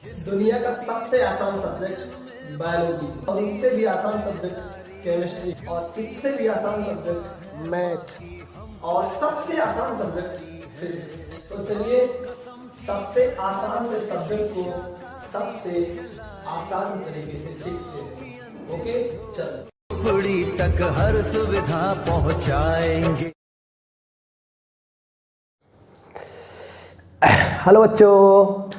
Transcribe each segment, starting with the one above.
दुनिया का सबसे आसान सब्जेक्ट बायोलॉजी, और इससे भी आसान सब्जेक्ट केमिस्ट्री, और इससे भी आसान सब्जेक्ट मैथ, और सबसे आसान सब्जेक्ट फिजिक्स। तो चलिए सबसे आसान से सब्जेक्ट को सबसे आसान तरीके से सीखते हैं। ओके, चलो कुड़ी तक हर सुविधा पहुंचाएंगे। हेलो बच्चों,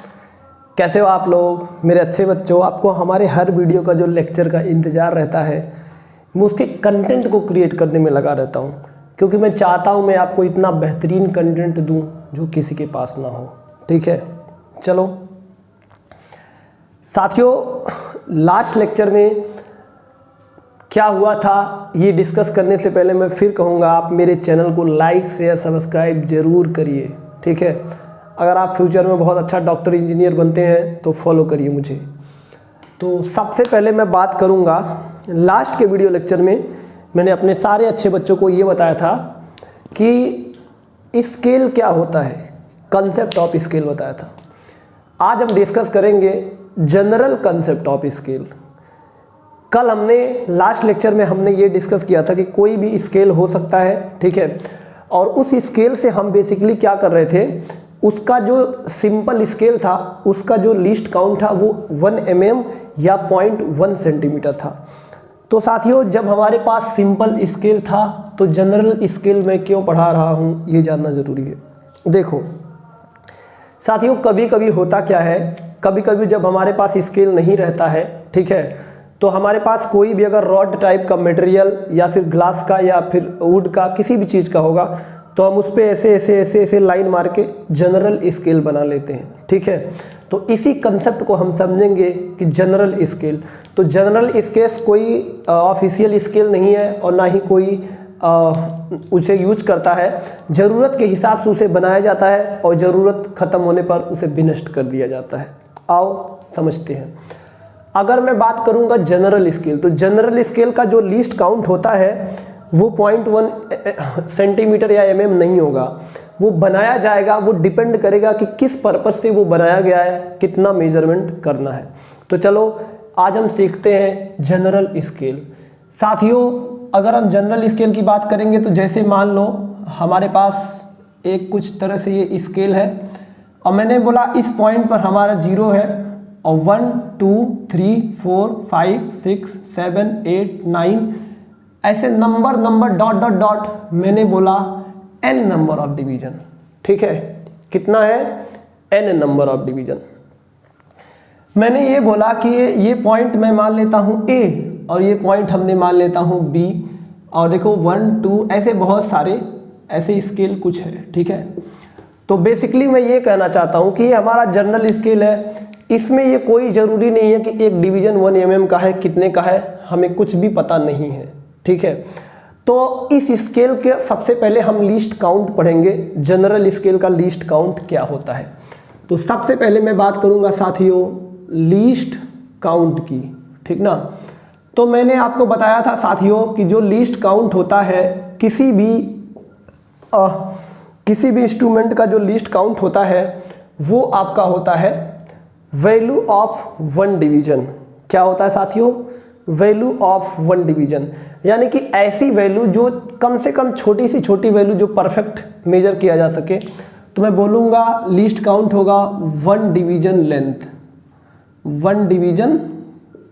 कैसे हो आप लोग? मेरे अच्छे बच्चों, आपको हमारे हर वीडियो का जो लेक्चर का इंतज़ार रहता है, मैं उसके कंटेंट को क्रिएट करने में लगा रहता हूँ, क्योंकि मैं चाहता हूँ मैं आपको इतना बेहतरीन कंटेंट दूँ जो किसी के पास ना हो। ठीक है, चलो साथियों, लास्ट लेक्चर में क्या हुआ था ये डिस्कस करने से पहले मैं फिर कहूँगा, आप मेरे चैनल को लाइक शेयर सब्सक्राइब ज़रूर करिए। ठीक है, अगर आप फ्यूचर में बहुत अच्छा डॉक्टर इंजीनियर बनते हैं तो फॉलो करिए मुझे। तो सबसे पहले मैं बात करूंगा, लास्ट के वीडियो लेक्चर में मैंने अपने सारे अच्छे बच्चों को ये बताया था कि स्केल क्या होता है, कंसेप्ट ऑफ स्केल बताया था। आज हम डिस्कस करेंगे जनरल कंसेप्ट ऑफ स्केल। कल हमने लास्ट लेक्चर में हमने ये डिस्कस किया था कि कोई भी स्केल हो सकता है, ठीक है, और उस स्केल से हम बेसिकली क्या कर रहे थे, उसका जो सिंपल स्केल था उसका जो लीस्ट काउंट था वो 1 mm या 0.1 सेंटीमीटर था। तो साथियों, जब हमारे पास सिंपल स्केल था तो जनरल स्केल में क्यों पढ़ा रहा हूँ ये जानना ज़रूरी है। देखो साथियों, कभी कभी होता क्या है, कभी कभी जब हमारे पास स्केल नहीं रहता है, ठीक है, तो हमारे पास कोई भी अगर रॉड टाइप का मटेरियल या फिर ग्लास का या फिर वुड का किसी भी चीज़ का होगा तो हम उस पर ऐसे ऐसे ऐसे ऐसे लाइन मार के जनरल स्केल बना लेते हैं। ठीक है, तो इसी कंसेप्ट को हम समझेंगे कि जनरल स्केल। तो जनरल स्केल कोई ऑफिशियल स्केल नहीं है और ना ही कोई उसे यूज करता है। ज़रूरत के हिसाब से उसे बनाया जाता है और ज़रूरत ख़त्म होने पर उसे विनष्ट कर दिया जाता है। आओ समझते हैं। अगर मैं बात करूंगा जनरल स्केल, तो जनरल स्केल का जो लीस्ट काउंट होता है वो 0.1 सेंटीमीटर या mm नहीं होगा। वो बनाया जाएगा, वो डिपेंड करेगा कि किस पर्पस से वो बनाया गया है, कितना मेजरमेंट करना है। तो चलो आज हम सीखते हैं जनरल स्केल। साथियों, अगर हम जनरल स्केल की बात करेंगे तो जैसे मान लो हमारे पास एक कुछ तरह से ये स्केल है और मैंने बोला इस पॉइंट पर हमारा 0 है और 1 2 3 4 5 6 7 8 9 ऐसे नंबर डॉट डॉट डॉट मैंने बोला n नंबर ऑफ डिवीजन। ठीक है, कितना है? n number of division. मैंने ये बोला कि ये पॉइंट मैं मान लेता हूँ A और ये पॉइंट हमने मान लेता हूँ B, और देखो 1 2 ऐसे बहुत सारे ऐसे स्केल कुछ है। ठीक है, तो बेसिकली मैं ये कहना चाहता हूँ कि ये हमारा जनरल स्केल है। इसमें ये कोई ज़रूरी नहीं है कि एक डिवीजन 1 mm का है, कितने का है, हमें कुछ भी पता नहीं है। ठीक है, तो इस स्केल के सबसे पहले हम लीस्ट काउंट पढ़ेंगे, जनरल स्केल का लीस्ट काउंट क्या होता है। तो सबसे पहले मैं बात करूंगा साथियों लीस्ट काउंट की। ठीक ना, तो मैंने आपको बताया था साथियों कि जो लीस्ट काउंट होता है किसी भी इंस्ट्रूमेंट का जो लीस्ट काउंट होता है वो आपका होता है वैल्यू ऑफ 1 डिवीजन। क्या होता है साथियों? वैल्यू ऑफ 1 डिवीजन, यानी कि ऐसी वैल्यू जो कम से कम छोटी से छोटी वैल्यू जो परफेक्ट मेजर किया जा सके। तो मैं बोलूँगा लीस्ट काउंट होगा 1 division length, 1 division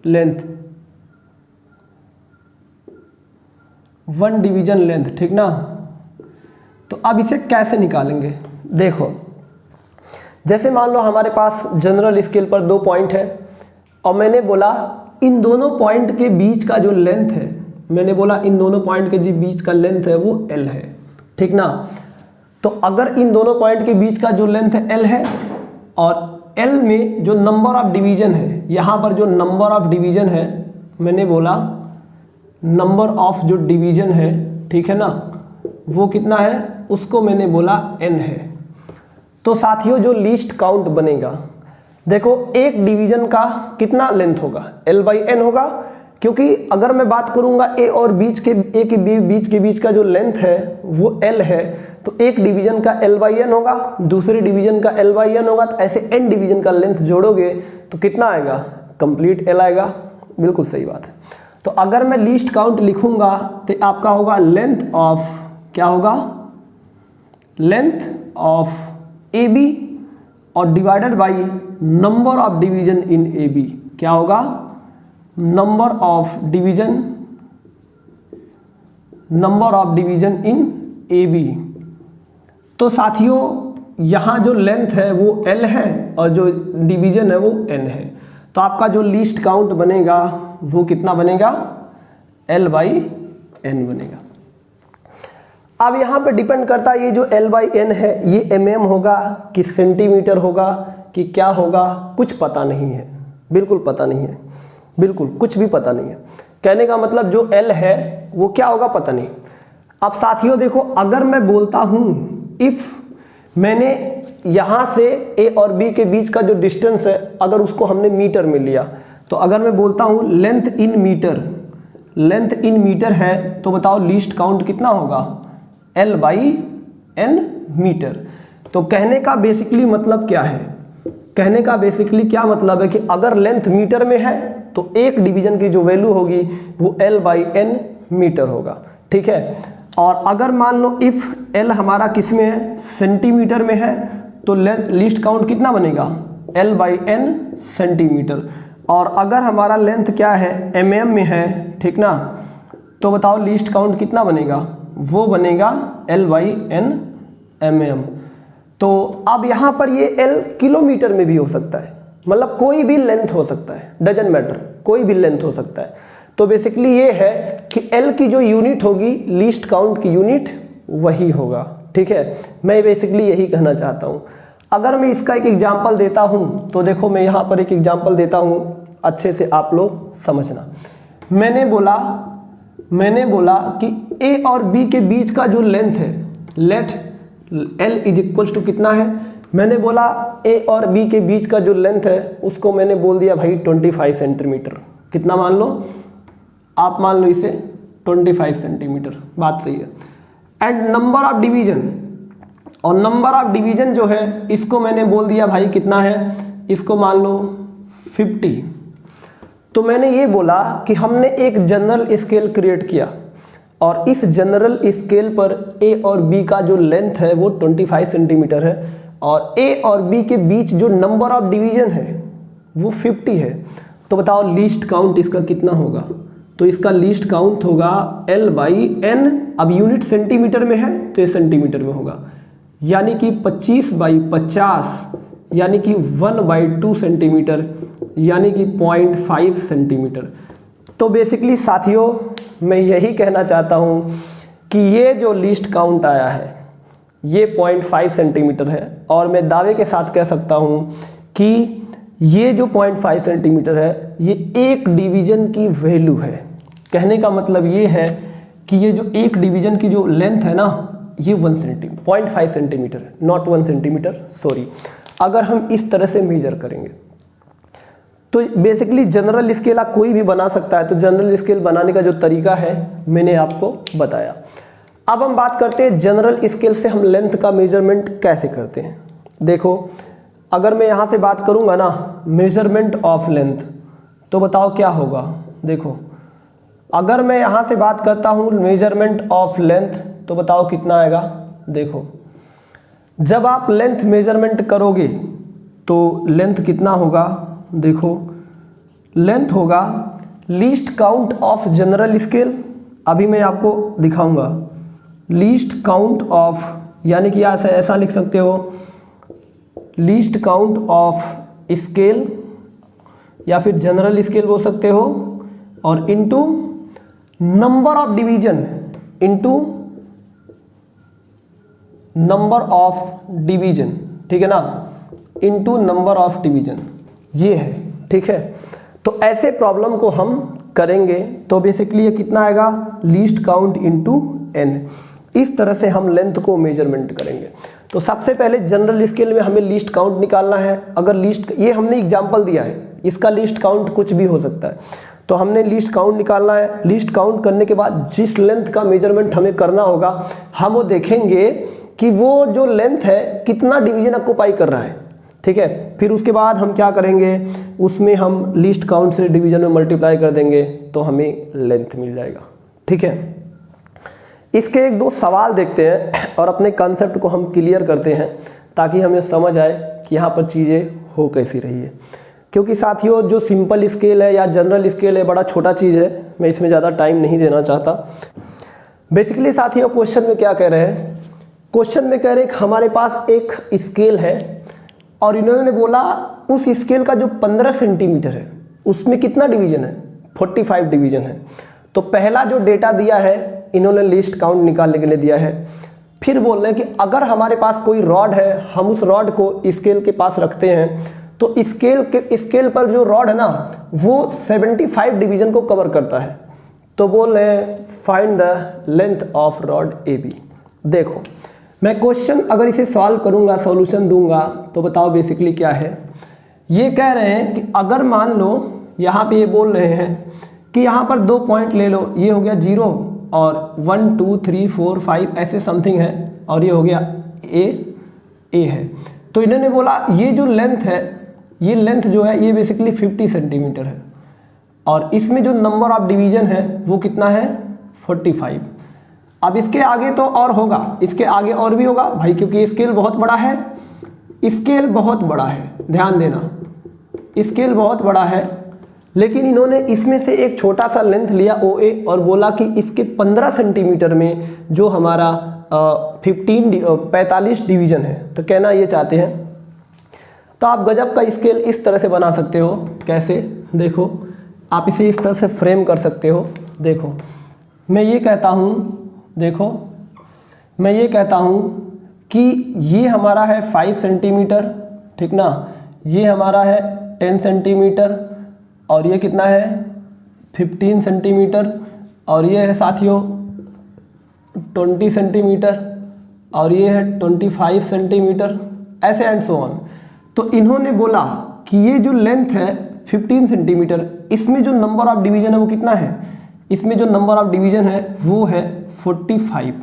length, 1 division length. ठीक ना, तो अब इसे कैसे निकालेंगे? देखो, जैसे मान लो हमारे पास जनरल स्केल पर 2 पॉइंट है और मैंने बोला इन दोनों पॉइंट के बीच का जो लेंथ है, मैंने बोला इन दोनों पॉइंट के जो बीच का लेंथ है वो L है। ठीक ना, तो अगर इन दोनों पॉइंट के बीच का जो लेंथ है L है और L में जो नंबर ऑफ डिवीजन है, यहाँ पर जो नंबर ऑफ डिवीजन है, मैंने बोला नंबर ऑफ जो डिवीजन है, ठीक है ना, वो कितना है, उसको मैंने बोला n है। तो साथियों जो लीस्ट काउंट बनेगा, देखो एक डिवीजन का कितना लेंथ होगा, L/n होगा, क्योंकि अगर मैं बात करूंगा A और बीच के बीच का जो लेंथ है वो L है, तो एक डिवीजन का L/N होगा, दूसरे डिवीजन का L/N होगा, तो ऐसे n डिवीजन का लेंथ जोड़ोगे तो कितना आएगा, कंप्लीट L आएगा। बिल्कुल सही बात है। तो अगर मैं लीस्ट काउंट लिखूंगा तो आपका होगा लेंथ ऑफ, क्या होगा, लेंथ ऑफ AB और divided by number of division in AB, क्या होगा, number of division in AB। तो साथियों यहाँ जो लेंथ है वो L है और जो डिवीजन है वो N है, तो आपका जो लीस्ट काउंट बनेगा वो कितना बनेगा, L/N बनेगा। अब यहाँ पे डिपेंड करता है ये जो L/N है ये mm होगा कि सेंटीमीटर होगा कि क्या होगा, कुछ पता नहीं है, बिल्कुल पता नहीं है, बिल्कुल कुछ भी पता नहीं है। कहने का मतलब जो L है वो क्या होगा पता नहीं। अब साथियों देखो, अगर मैं बोलता हूँ इफ़ मैंने यहाँ से A और B के बीच का जो डिस्टेंस है अगर उसको हमने मीटर में लिया, तो अगर मैं बोलता हूँ लेंथ इन मीटर है, तो बताओ लीस्ट काउंट कितना होगा, L/N मीटर। तो कहने का बेसिकली मतलब क्या है, कहने का बेसिकली क्या मतलब है कि अगर लेंथ मीटर में है तो एक डिवीजन की जो वैल्यू होगी वो L/N मीटर होगा, ठीक है। और अगर मान लो इफ़ L हमारा किस में है, सेंटीमीटर में है, तो लीस्ट काउंट कितना बनेगा, L/N सेंटीमीटर। और अगर हमारा लेंथ क्या है, mm में है, ठीक ना, तो बताओ लीस्ट काउंट कितना बनेगा, वो बनेगा L/N mm। तो अब यहाँ पर ये L किलोमीटर में भी हो सकता है, मतलब कोई भी लेंथ हो सकता है, डजंट मैटर, कोई भी लेंथ हो सकता है। तो बेसिकली ये है कि L की जो यूनिट होगी लीस्ट काउंट की यूनिट वही होगा, ठीक है। मैं बेसिकली यही कहना चाहता हूँ। अगर मैं इसका एक एग्जांपल देता हूँ तो देखो, मैं यहाँ पर एक एग्जांपल देता हूँ, अच्छे से आप लोग समझना। मैंने बोला कि A और B के बीच का जो लेंथ है, let L is equals to कितना है, मैंने बोला A और B के बीच का जो लेंथ है उसको मैंने बोल दिया भाई 25 सेंटीमीटर। कितना मान लो, आप मान लो इसे 25 सेंटीमीटर, बात सही है। एंड नंबर ऑफ डिवीजन, और नंबर ऑफ डिवीजन जो है इसको मैंने बोल दिया भाई कितना है, इसको मान लो 50। तो मैंने ये बोला कि हमने एक जनरल स्केल क्रिएट किया और इस जनरल स्केल पर A और B का जो लेंथ है वो 25 सेंटीमीटर है और A और B के बीच जो नंबर ऑफ डिवीजन है वो 50 है। तो बताओ लीस्ट काउंट इसका कितना होगा, तो इसका लीस्ट काउंट होगा L/N। अब यूनिट सेंटीमीटर में है तो ये सेंटीमीटर में होगा, यानी कि 25/50 यानी कि 1/2 सेंटीमीटर, यानी कि 0.5 सेंटीमीटर। तो बेसिकली साथियों मैं यही कहना चाहता हूँ कि ये जो लीस्ट काउंट आया है ये 0.5 सेंटीमीटर है, और मैं दावे के साथ कह सकता हूँ कि ये जो 0.5 सेंटीमीटर है ये एक डिवीजन की वैल्यू है। कहने का मतलब ये है कि ये जो एक डिवीजन की जो लेंथ है ना ये 0.5 सेंटीमीटर है, नॉट 1 सेंटीमीटर, सॉरी। अगर हम इस तरह से मेजर करेंगे तो बेसिकली जनरल स्केल आप कोई भी बना सकता है। तो जनरल स्केल बनाने का जो तरीका है मैंने आपको बताया। अब हम बात करते हैं जनरल स्केल से हम लेंथ का मेजरमेंट कैसे करते हैं। देखो, अगर मैं यहाँ से बात करूँगा ना मेजरमेंट ऑफ लेंथ, तो बताओ क्या होगा। देखो, अगर मैं यहाँ से बात करता हूँ मेजरमेंट ऑफ लेंथ, तो बताओ कितना आएगा। देखो, जब आप लेंथ मेजरमेंट करोगे तो लेंथ कितना होगा। देखो, लेंथ होगा least count of general scale. अभी मैं आपको दिखाऊंगा लीस्ट काउंट ऑफ, यानी कि ऐसा लिख सकते हो लीस्ट काउंट ऑफ स्केल या फिर जनरल स्केल बोल सकते हो, और into number of division, into number of division, ठीक है ना, इनटू नंबर ऑफ डिवीजन, ये है, ठीक है। तो ऐसे प्रॉब्लम को हम करेंगे तो बेसिकली ये कितना आएगा, लीस्ट काउंट इनटू n। इस तरह से हम लेंथ को मेजरमेंट करेंगे। तो सबसे पहले जनरल स्केल में हमें लीस्ट काउंट निकालना है। अगर लीस्ट, ये हमने एग्जांपल दिया है, इसका लीस्ट काउंट कुछ भी हो सकता है, तो हमने लीस्ट काउंट निकालना है। लीस्ट काउंट करने के बाद जिस लेंथ का मेजरमेंट हमें करना होगा हम वो देखेंगे कि वो जो लेंथ है कितना डिवीजन ऑक्यूपाई कर रहा है, ठीक है। फिर उसके बाद हम क्या करेंगे, उसमें हम लीस्ट काउंट से डिवीजन में मल्टीप्लाई कर देंगे तो हमें लेंथ मिल जाएगा, ठीक है। इसके एक दो सवाल देखते हैं और अपने कॉन्सेप्ट को हम क्लियर करते हैं ताकि हमें समझ आए कि यहाँ पर चीज़ें हो कैसी रही है। क्योंकि साथियों जो सिंपल स्केल है या जनरल स्केल है बड़ा छोटा चीज़ है, मैं इसमें ज़्यादा टाइम नहीं देना चाहता। बेसिकली साथियों क्वेश्चन में क्या कह रहे हैं, क्वेश्चन में कह रहे हैं कि हमारे पास एक स्केल है और इन्होंने बोला उस स्केल का जो 15 सेंटीमीटर है उसमें कितना डिवीजन है, 45 डिवीजन है। तो पहला जो डेटा दिया है इन्होंने लिस्ट काउंट निकालने के लिए दिया है। फिर बोल रहे हैं कि अगर हमारे पास कोई रॉड है, हम उस रॉड को स्केल के पास रखते हैं तो स्केल पर जो रॉड है ना वो 75 डिवीजन को कवर करता है। तो बोल रहे हैं find the length of rod A B. देखो मैं क्वेश्चन अगर इसे सॉल्व करूंगा, सॉल्यूशन दूंगा तो बताओ बेसिकली क्या है। ये कह रहे हैं कि अगर मान लो यहाँ पे ये बोल रहे हैं कि यहाँ पर 2 पॉइंट ले लो, ये हो गया 0 और 1 2 3 4 5 ऐसे समथिंग है और ये हो गया ए है। तो इन्होंने बोला ये जो लेंथ है, ये लेंथ जो है ये बेसिकली 50 सेंटीमीटर है और इसमें जो नंबर ऑफ डिवीजन है वो कितना है 45। अब इसके आगे तो और होगा, इसके आगे और भी होगा भाई, क्योंकि स्केल बहुत बड़ा है, स्केल बहुत बड़ा है, ध्यान देना स्केल बहुत बड़ा है। लेकिन इन्होंने इसमें से एक छोटा सा लेंथ लिया OA और बोला कि इसके 15 सेंटीमीटर में जो हमारा 45 डिवीजन है। तो कहना ये चाहते हैं, तो आप गजब का स्केल इस तरह से बना सकते हो। कैसे, देखो आप इसे इस तरह से फ्रेम कर सकते हो। देखो मैं ये कहता हूँ, देखो मैं ये कहता हूँ कि ये हमारा है 5 सेंटीमीटर, ठीक ना, ये हमारा है 10 सेंटीमीटर और ये कितना है 15 सेंटीमीटर और ये है साथियों 20 सेंटीमीटर और ये है 25 सेंटीमीटर, ऐसे एंड सो ऑन। तो इन्होंने बोला कि ये जो लेंथ है 15 सेंटीमीटर, इसमें जो नंबर ऑफ डिवीजन है वो कितना है, इसमें जो नंबर ऑफ डिवीजन है वो है 45।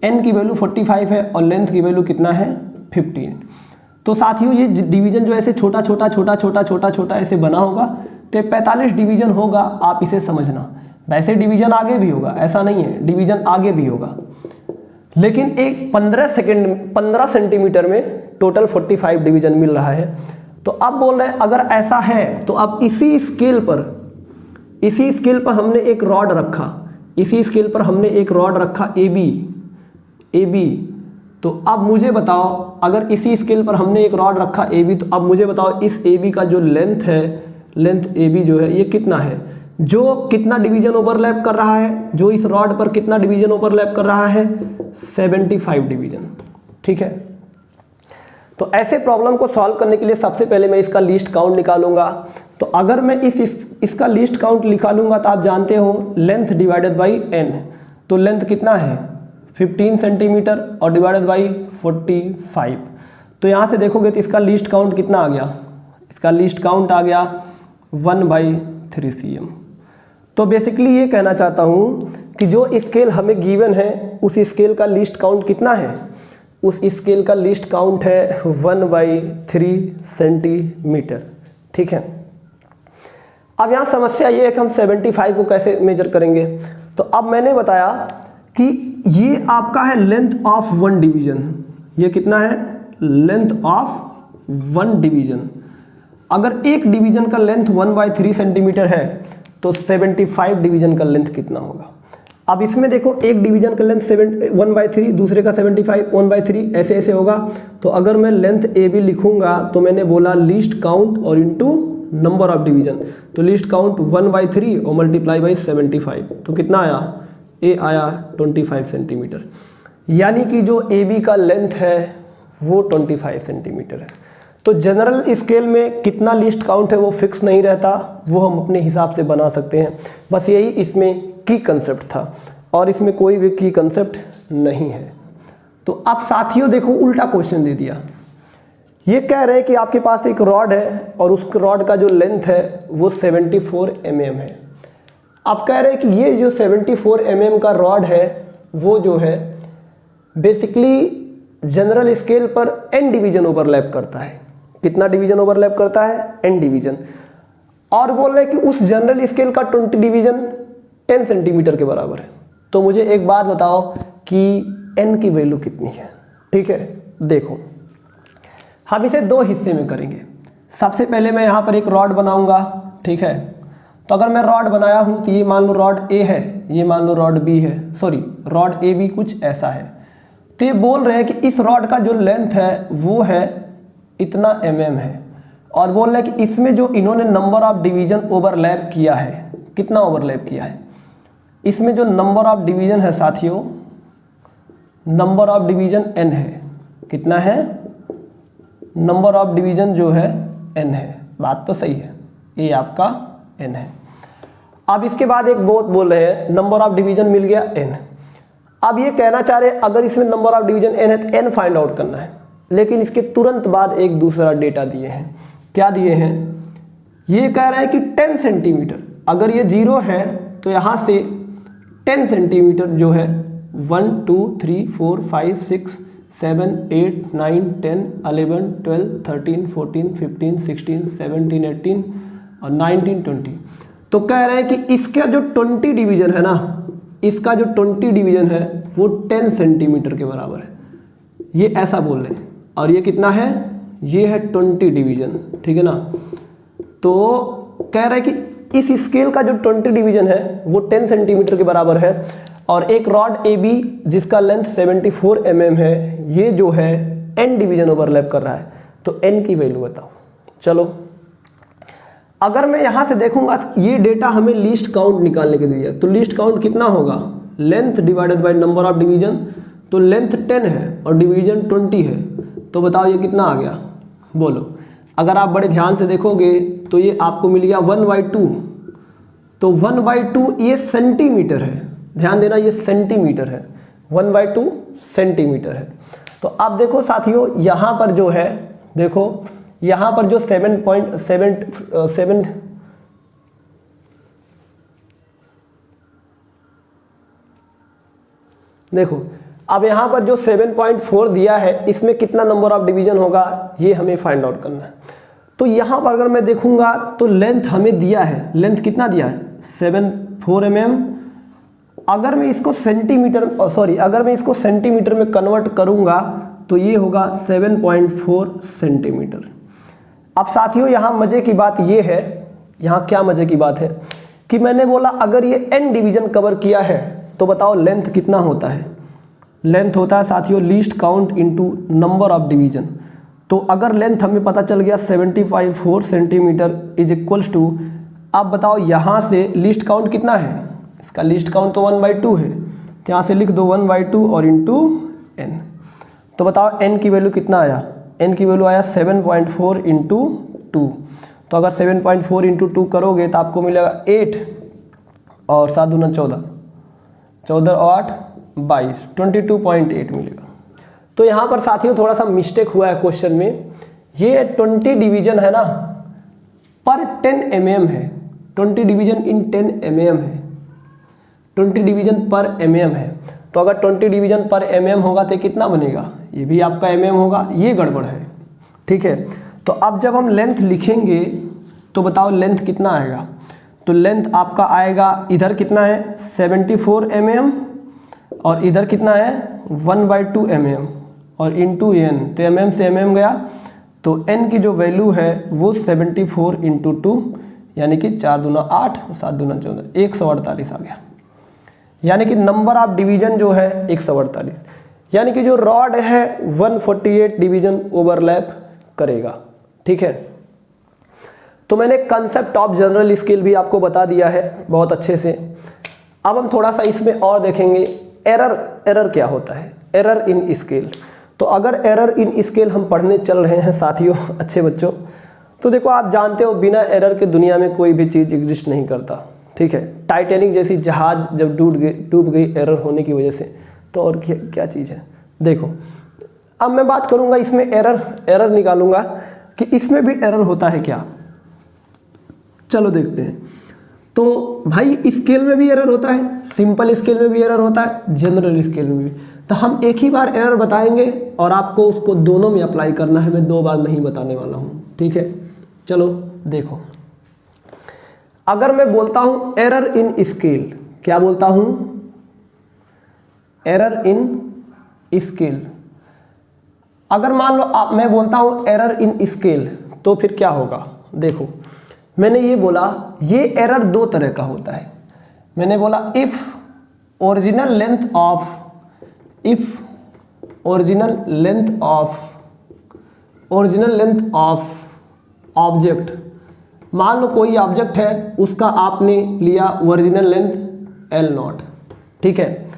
n की वैल्यू 45 है और लेंथ की वैल्यू कितना है 15। तो साथियों ये डिवीजन जो ऐसे छोटा छोटा छोटा छोटा छोटा छोटा ऐसे बना होगा तो 45 डिवीजन होगा, आप इसे समझना। वैसे डिवीजन आगे भी होगा, ऐसा नहीं है, डिवीजन आगे भी होगा, लेकिन एक 15 सेंटीमीटर में टोटल 45 डिवीजन मिल रहा है। तो अब बोल रहे हैं अगर ऐसा है तो अब इसी स्केल पर हमने एक रॉड रखा, इसी स्केल पर हमने एक रॉड रखा ए बी। तो अब मुझे बताओ अगर इसी स्केल पर हमने एक रॉड रखा ए बी, तो अब मुझे बताओ इस ए बी का जो लेंथ है, लेंथ ए बी जो है ये कितना है, जो कितना डिवीजन ओवरलैप कर रहा है, जो इस रॉड पर कितना डिवीजन ओवरलैप कर रहा है 75 डिवीजन, ठीक है। तो ऐसे प्रॉब्लम को सॉल्व करने के लिए सबसे पहले मैं इसका लीस्ट काउंट निकालूंगा। तो अगर मैं इसका लीस्ट काउंट निकालूंगा तो आप जानते हो लेंथ डिवाइडेड बाई n, तो लेंथ कितना है 15 सेंटीमीटर और डिवाइडेड बाई 45। तो यहाँ से देखोगे तो इसका लीस्ट काउंट कितना आ गया, इसका लीस्ट काउंट आ गया 1/3 cm। तो बेसिकली ये कहना चाहता हूँ कि जो स्केल हमें गिवन है उस स्केल का लीस्ट काउंट कितना है, उस स्केल का लीस्ट काउंट है 1/3 सेंटीमीटर, ठीक है। अब यहाँ समस्या ये है कि हम 75 को कैसे मेजर करेंगे। तो अब मैंने बताया कि ये आपका है लेंथ ऑफ 1 डिवीजन, ये कितना है लेंथ ऑफ 1 डिवीजन। अगर एक डिवीजन का लेंथ 1/3 सेंटीमीटर है तो 75 डिवीजन का लेंथ कितना होगा। अब इसमें देखो एक डिवीजन का लेंथ 1/3, दूसरे का 75 1/3 ऐसे ऐसे होगा। तो अगर मैं लेंथ ए बी लिखूंगा तो मैंने बोला लीस्ट काउंट और इनटू नंबर ऑफ डिवीजन, तो लीस्ट काउंट 1/3 और मल्टीप्लाई बाई 75, तो कितना आया, ए आया 25 सेंटीमीटर। यानी कि जो ए बी का लेंथ है वो 25 सेंटीमीटर है। तो जनरल स्केल में कितना लीस्ट काउंट है वो फिक्स नहीं रहता, वो हम अपने हिसाब से बना सकते हैं। बस यही इसमें की कंसेप्ट था और इसमें कोई भी की कंसेप्ट नहीं है। तो अब साथियों देखो उल्टा क्वेश्चन दे दिया, ये कह रहे हैं कि आपके पास एक रॉड है और उस रॉड का जो लेंथ है वो 74 mm है। अब कह रहे हैं कि ये जो 74 mm का रॉड है वो जो है बेसिकली जनरल स्केल पर n डिवीजन ओवरलैप करता है। कितना डिवीजन ओवरलैप करता है? n division. और बोल रहे हैं कि उस जनरल स्केल का 20 डिवीजन 10 सेंटीमीटर के बराबर है। तो मुझे एक बात बताओ कि n की वैल्यू कितनी है? ठीक है, देखो हम इसे दो हिस्से में करेंगे। सबसे पहले मैं यहाँ पर एक रॉड बनाऊंगा, ठीक है। तो अगर मैं रॉड बनाया हूँ तो ये मान लो रॉड A है, ये मान लो रॉड B है, सॉरी रॉड AB कुछ ऐसा है। तो ये बोल रहे हैं कि इस रॉड का जो लेंथ है वो है इतना mm है, और बोल रहे हैं कि इसमें जो इन्होंने नंबर ऑफ डिवीजन ओवरलैप किया है, कितना ओवरलैप किया है? इसमें जो नंबर ऑफ डिवीजन है साथियों, नंबर ऑफ डिवीजन n है। कितना है? नंबर ऑफ डिवीजन जो है n है। बात तो सही है, ये आपका n है। अब इसके बाद एक बहुत बोल रहे हैं नंबर ऑफ डिवीजन मिल गया n। अब ये कहना चाह रहे हैं अगर इसमें नंबर ऑफ डिवीजन n है तो n फाइंड आउट करना है। लेकिन इसके तुरंत बाद एक दूसरा डेटा दिए हैं। क्या दिए हैं? ये कह रहे हैं कि 10 सेंटीमीटर, अगर ये 0 है तो यहाँ से 10 सेंटीमीटर जो है 1 2 3 4 5 6 7 8 9 10 11 12 13 14 15 16 17 18 और 19 20। तो कह रहे हैं कि इसका जो 20 डिवीजन है ना, इसका जो 20 डिवीजन है वो 10 सेंटीमीटर के बराबर है। ये ऐसा बोल रहे हैं। और ये कितना है? ये है 20 डिवीजन, ठीक है ना। तो कह रहे हैं कि इस स्केल का जो 20 डिवीजन है वो 10 सेंटीमीटर के बराबर है, और एक रॉड AB जिसका लेंथ 74 mm है, ये जो है n डिवीजन ओवरलैप कर रहा है। तो n की वैल्यू बताओ। चलो अगर मैं यहाँ से देखूंगा तो ये डेटा हमें लीस्ट काउंट निकालने के दिया, तो लीस्ट काउंट कितना होगा? Length divided by number of division. तो लेंथ 10 है और डिवीजन 20 है, तो बताओ ये कितना आ गया? बोलो। अगर आप बड़े ध्यान से देखोगे तो ये आपको मिल गया 1/2। तो 1/2 ये सेंटीमीटर है, ध्यान देना ये सेंटीमीटर है, 1/2 सेंटीमीटर है। तो अब देखो साथियों यहाँ पर जो है, देखो यहाँ पर जो 7.7 देखो अब यहाँ पर जो 7.4 दिया है इसमें कितना नंबर ऑफ डिवीजन होगा ये हमें फाइंड आउट करना है। तो यहाँ पर अगर मैं देखूंगा तो लेंथ हमें दिया है, लेंथ कितना दिया है? 74 mm। अगर मैं इसको सेंटीमीटर अगर मैं इसको सेंटीमीटर में कन्वर्ट करूंगा तो ये होगा 7.4 सेंटीमीटर। अब साथियों यहाँ मजे की बात ये है, यहाँ क्या मजे की बात है कि मैंने बोला अगर ये n डिवीजन कवर किया है तो बताओ लेंथ कितना होता है? लेंथ होता है साथियों least count into number of division. तो अगर लेंथ हमें पता चल गया 75 सेंटीमीटर इज इक्वल्स टू, अब बताओ यहाँ से लीस्ट काउंट कितना है? इसका लीस्ट काउंट तो 1/2 है, तो यहाँ से लिख दो 1/2 और इंटू n। तो बताओ n की वैल्यू कितना आया? n की वैल्यू आया 7.4 इंटू 2। तो अगर 7.4 इंटू 2 करोगे तो आपको मिलेगा 8 और 7 दूना 14, 14 और 8 22, 22.8 मिलेगा। तो यहाँ पर साथियों थोड़ा सा मिस्टेक हुआ है क्वेश्चन में। ये 20 डिवीजन है ना पर 10 mm है, 20 डिवीजन इन 10 mm है, 20 डिवीजन पर mm है। तो अगर 20 डिवीजन पर mm होगा तो कितना बनेगा? ये भी आपका mm होगा, ये गड़बड़ है, ठीक है। तो अब जब हम लेंथ लिखेंगे तो बताओ लेंथ कितना आएगा? तो लेंथ आपका आएगा, इधर कितना है 74 mm और इधर कितना है 1/2 mm और इंटू n, तो mm से mm गया, तो n की जो वैल्यू है वो 74 इंटू 2 यानी कि 4 दूना 8 और 7 दूना 14, 148 आ गया। यानी कि नंबर ऑफ डिवीजन जो है 148, यानी कि जो रॉड है 148 डिवीजन ओवरलैप करेगा, ठीक है। तो मैंने कंसेप्ट ऑफ जनरल स्केल भी आपको बता दिया है बहुत अच्छे से। अब हम थोड़ा सा इसमें और देखेंगे एरर क्या होता है, एरर इन स्केल। तो अगर एरर इन स्केल हम पढ़ने चल रहे हैं साथियों अच्छे बच्चों, तो देखो आप जानते हो बिना एरर के दुनिया में कोई भी चीज़ एग्जिस्ट नहीं करता, ठीक है। टाइटैनिक जैसी जहाज जब डूब गई एरर होने की वजह से, तो और क्या चीज़ है। देखो अब मैं बात करूंगा इसमें एरर निकालूंगा कि इसमें भी एरर होता है क्या। चलो देखते हैं। तो भाई स्केल में भी एरर होता है, सिंपल स्केल में भी एरर होता है, जनरल स्केल में भी। तो हम एक ही बार एरर बताएंगे और आपको उसको दोनों में अप्लाई करना है, मैं 2 बार नहीं बताने वाला हूँ, ठीक है। चलो देखो, अगर मैं बोलता हूँ एरर इन स्केल, क्या बोलता हूँ, एरर इन स्केल, अगर मान लो मैं बोलता हूँ एरर इन स्केल, तो फिर क्या होगा। देखो मैंने ये बोला, ये एरर 2 तरह का होता है। मैंने बोला if original length of object, मान लो कोई ऑब्जेक्ट है, उसका आपने लिया ओरिजिनल लेंथ L0, ठीक है।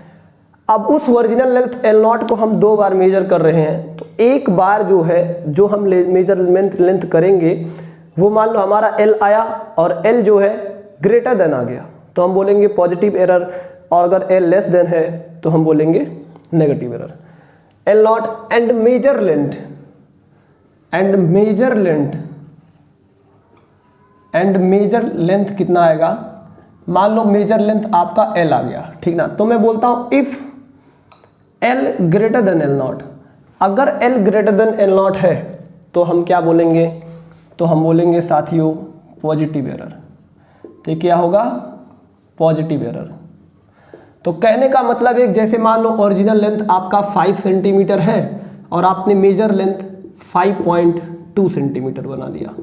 अब उस ओरिजिनल लेंथ L0 को हम 2 बार मेजर कर रहे हैं, तो एक बार जो है जो हम मेजरमेंट लेंथ करेंगे वो मान लो हमारा L आया और L जो है ग्रेटर देन आ गया, तो हम बोलेंगे पॉजिटिव एरर, और अगर L लेस देन है तो हम बोलेंगे negative error. L0 and major length कितना आएगा, मान लो मेजर लेंथ आपका L आ गया, ठीक ना। तो मैं बोलता हूँ if L greater than L0, अगर L ग्रेटर देन L0 है तो हम क्या बोलेंगे, तो हम बोलेंगे साथियों पॉजिटिव एरर। तो क्या होगा, पॉजिटिव एरर। तो कहने का मतलब एक, जैसे मान लो ओरिजिनल लेंथ आपका 5 सेंटीमीटर है और आपने मेजर लेंथ 5.2 सेंटीमीटर बना दिया,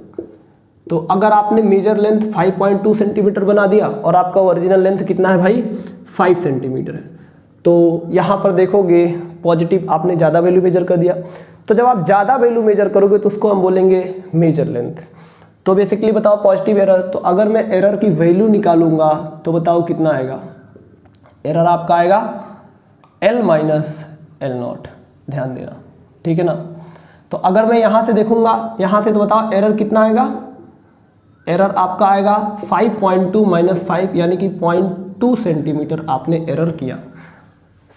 तो अगर आपने मेजर लेंथ 5.2 सेंटीमीटर बना दिया और आपका ओरिजिनल लेंथ कितना है भाई, 5 सेंटीमीटर है, तो यहाँ पर देखोगे पॉजिटिव आपने ज़्यादा वैल्यू मेजर कर दिया। तो जब आप ज़्यादा वैल्यू मेजर करोगे तो उसको हम बोलेंगे मेजर लेंथ। तो बेसिकली बताओ पॉजिटिव एरर, तो अगर मैं एरर की वैल्यू निकालूंगा तो बताओ कितना आएगा, एरर आपका आएगा L माइनस L0, ध्यान देना, ठीक है ना। तो अगर मैं यहाँ से देखूंगा, यहाँ से तो बताओ एरर कितना आएगा, एरर आपका आएगा 5.2 माइनस 5 यानी कि 0.2 सेंटीमीटर आपने एरर किया,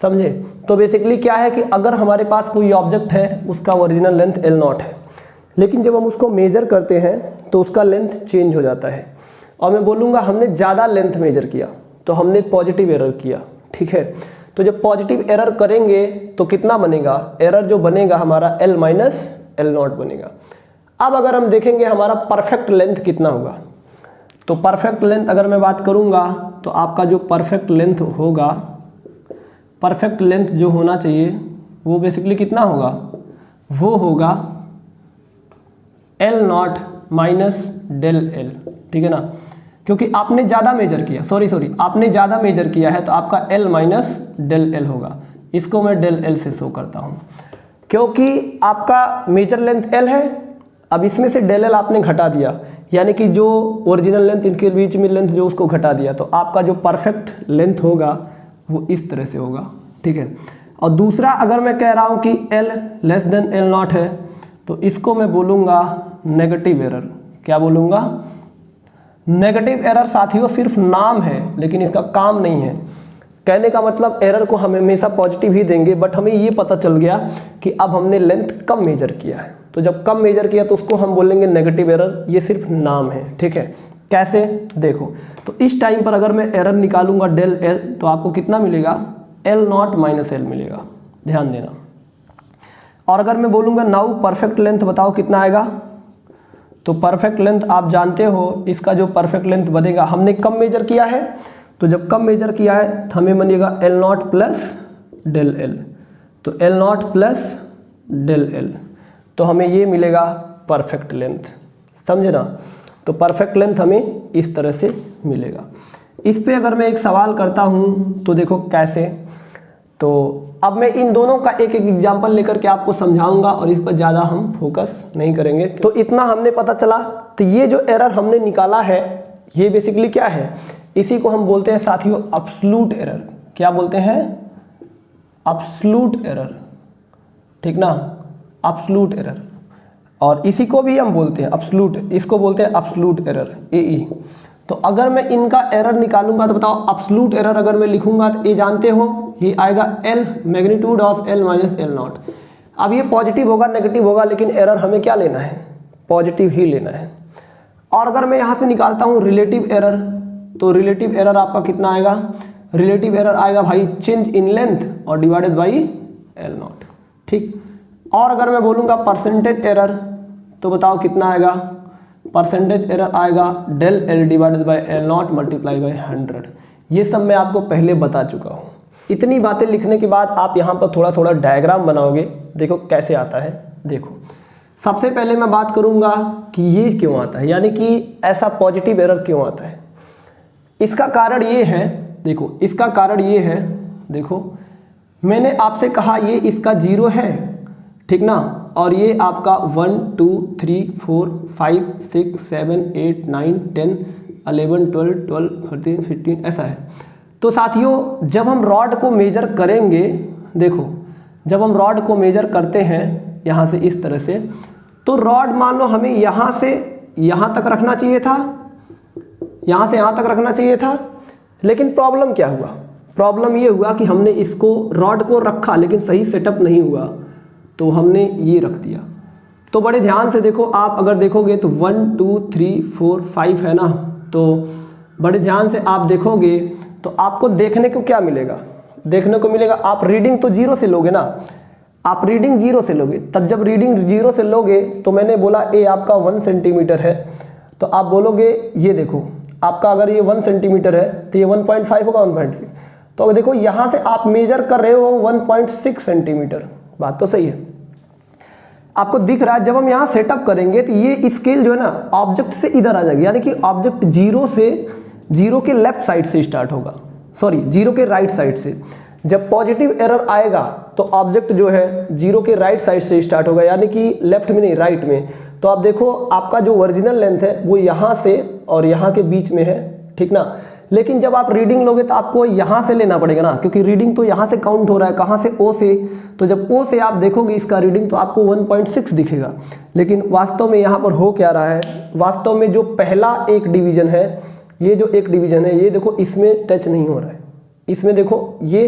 समझे। तो बेसिकली क्या है कि अगर हमारे पास कोई ऑब्जेक्ट है, उसका ओरिजिनल लेंथ L0 है, लेकिन जब हम उसको मेजर करते हैं तो उसका लेंथ चेंज हो जाता है, और मैं बोलूँगा हमने ज़्यादा लेंथ मेजर किया तो हमने पॉजिटिव एरर किया, ठीक है। तो जब पॉजिटिव एरर करेंगे तो कितना बनेगा, एरर जो बनेगा हमारा L माइनस L0 बनेगा। अब अगर हम देखेंगे हमारा परफेक्ट लेंथ कितना होगा, तो परफेक्ट लेंथ अगर मैं बात करूँगा तो आपका जो परफेक्ट लेंथ होगा, परफेक्ट लेंथ जो होना चाहिए वो बेसिकली कितना होगा, वो होगा L0 माइनस डेल L, ठीक है ना, क्योंकि आपने ज़्यादा मेजर किया, आपने ज़्यादा मेजर किया है तो आपका L माइनस डेल L होगा। इसको मैं डेल L से शो करता हूँ, क्योंकि आपका मेजर लेंथ L है, अब इसमें से डेल L आपने घटा दिया, यानी कि जो ओरिजिनल लेंथ इनके बीच में लेंथ जो उसको घटा दिया, तो आपका जो परफेक्ट लेंथ होगा वो इस तरह से होगा, ठीक है। और दूसरा अगर मैं कह रहा हूँ कि L लेस देन L0 है तो इसको मैं बोलूँगा नेगेटिव एरर। क्या बोलूँगा, नेगेटिव एरर साथियों सिर्फ नाम है लेकिन इसका काम नहीं है। कहने का मतलब एरर को हम हमेशा पॉजिटिव ही देंगे, बट हमें ये पता चल गया कि अब हमने लेंथ कम मेजर किया है, तो जब कम मेजर किया तो उसको हम बोलेंगे नेगेटिव एरर, ये सिर्फ नाम है, ठीक है। कैसे, देखो, तो इस टाइम पर अगर मैं एरर निकालूंगा डेल L तो आपको कितना मिलेगा, L0 माइनस L मिलेगा, ध्यान देना। और अगर मैं बोलूँगा नाउ परफेक्ट लेंथ बताओ कितना आएगा, तो परफेक्ट लेंथ आप जानते हो, इसका जो परफेक्ट लेंथ बनेगा, हमने कम मेजर किया है, तो जब कम मेजर किया है तो हमें बनेगा L0 प्लस डेल L, तो L0 प्लस डेल L, तो हमें ये मिलेगा परफेक्ट लेंथ, समझे ना। तो परफेक्ट लेंथ हमें इस तरह से मिलेगा। इस पे अगर मैं एक सवाल करता हूँ तो देखो कैसे, तो अब मैं इन दोनों का एक एक एग्जाम्पल लेकर के आपको समझाऊंगा और इस पर ज़्यादा हम फोकस नहीं करेंगे। तो इतना हमने पता चला, तो ये जो एरर हमने निकाला है ये बेसिकली क्या है, इसी को हम बोलते हैं साथियों एब्सोल्यूट एरर। क्या बोलते हैं, एब्सोल्यूट एरर, ठीक ना, एब्सोल्यूट एरर। और इसी को भी हम बोलते हैं एब्सोल्यूट, इसको बोलते हैं एब्सोल्यूट एरर, AE। तो अगर मैं इनका एरर निकालूंगा तो बताओ एब्सोल्यूट एरर अगर मैं लिखूंगा तो ये जानते हो ये आएगा L magnitude of L minus L0। अब ये पॉजिटिव होगा नेगेटिव होगा, लेकिन एरर हमें क्या लेना है, पॉजिटिव ही लेना है। और अगर मैं यहाँ से निकालता हूँ रिलेटिव एरर, तो रिलेटिव एरर आपका कितना आएगा, रिलेटिव एरर आएगा भाई चेंज इन लेंथ और डिवाइडेड बाई एल नॉट। ठीक, और अगर मैं बोलूँगा परसेंटेज एरर तो बताओ कितना आएगा, परसेंटेज एरर आएगा del L divided by L naught multiply by 100। ये सब मैं आपको पहले बता चुका हूँ। इतनी बातें लिखने के बाद आप यहाँ पर थोड़ा थोड़ा डायग्राम बनाओगे, देखो कैसे आता है। देखो सबसे पहले मैं बात करूँगा कि ये क्यों आता है, यानी कि ऐसा पॉजिटिव एरर क्यों आता है। इसका कारण ये है, देखो इसका कारण ये है, देखो मैंने आपसे कहा ये इसका 0 है, ठीक ना, और ये आपका 1 2 3 4 5 6 7 8 9 10 11 12 12 13 15 ऐसा है। तो साथियों जब हम रॉड को मेजर करेंगे, देखो जब हम रॉड को मेजर करते हैं यहाँ से इस तरह से, तो रॉड मान लो हमें यहाँ से यहाँ तक रखना चाहिए था, यहाँ से यहाँ तक रखना चाहिए था, लेकिन प्रॉब्लम क्या हुआ, प्रॉब्लम ये हुआ कि हमने इसको रॉड को रखा लेकिन सही सेटअप नहीं हुआ, तो हमने ये रख दिया। तो बड़े ध्यान से देखो, आप अगर देखोगे तो 1 2 3 4 5 है ना, तो बड़े ध्यान से आप देखोगे तो आपको देखने को क्या मिलेगा, देखने को मिलेगा आप रीडिंग तो 0 से लोगे ना, आप रीडिंग 0 से लोगे। तब जब रीडिंग 0 से लोगे तो मैंने बोला ए आपका 1 सेंटीमीटर है, तो आप बोलोगे ये देखो आपका अगर ये 1 सेंटीमीटर है तो ये 1.5 होगा 1.6। तो अगर देखो यहाँ से आप मेजर कर रहे हो 1.6 सेंटीमीटर, बात तो सही है, आपको दिख रहा है। जब हम यहाँ सेटअप करेंगे तो ये स्केल जो है ना ऑब्जेक्ट से इधर आ जाएगी, यानी कि ऑब्जेक्ट 0 के लेफ्ट साइड से स्टार्ट होगा, सॉरी 0 के राइट साइड से। जब पॉजिटिव एरर आएगा तो ऑब्जेक्ट जो है 0 के राइट साइड से स्टार्ट होगा, यानी कि लेफ्ट में नहीं राइट में। तो आप देखो आपका जो ओरिजिनल लेंथ है वो यहाँ से और यहाँ के बीच में है, ठीक ना। लेकिन जब आप रीडिंग लोगे तो आपको यहाँ से लेना पड़ेगा ना, क्योंकि रीडिंग तो यहाँ से काउंट हो रहा है, कहाँ से, ओ से। तो जब ओ से आप देखोगे इसका रीडिंग तो आपको 1.6 दिखेगा, लेकिन वास्तव में यहाँ पर हो क्या रहा है, वास्तव में जो पहला एक डिवीजन है, ये जो एक डिवीजन है ये देखो इसमें टच नहीं हो रहा है, इसमें देखो ये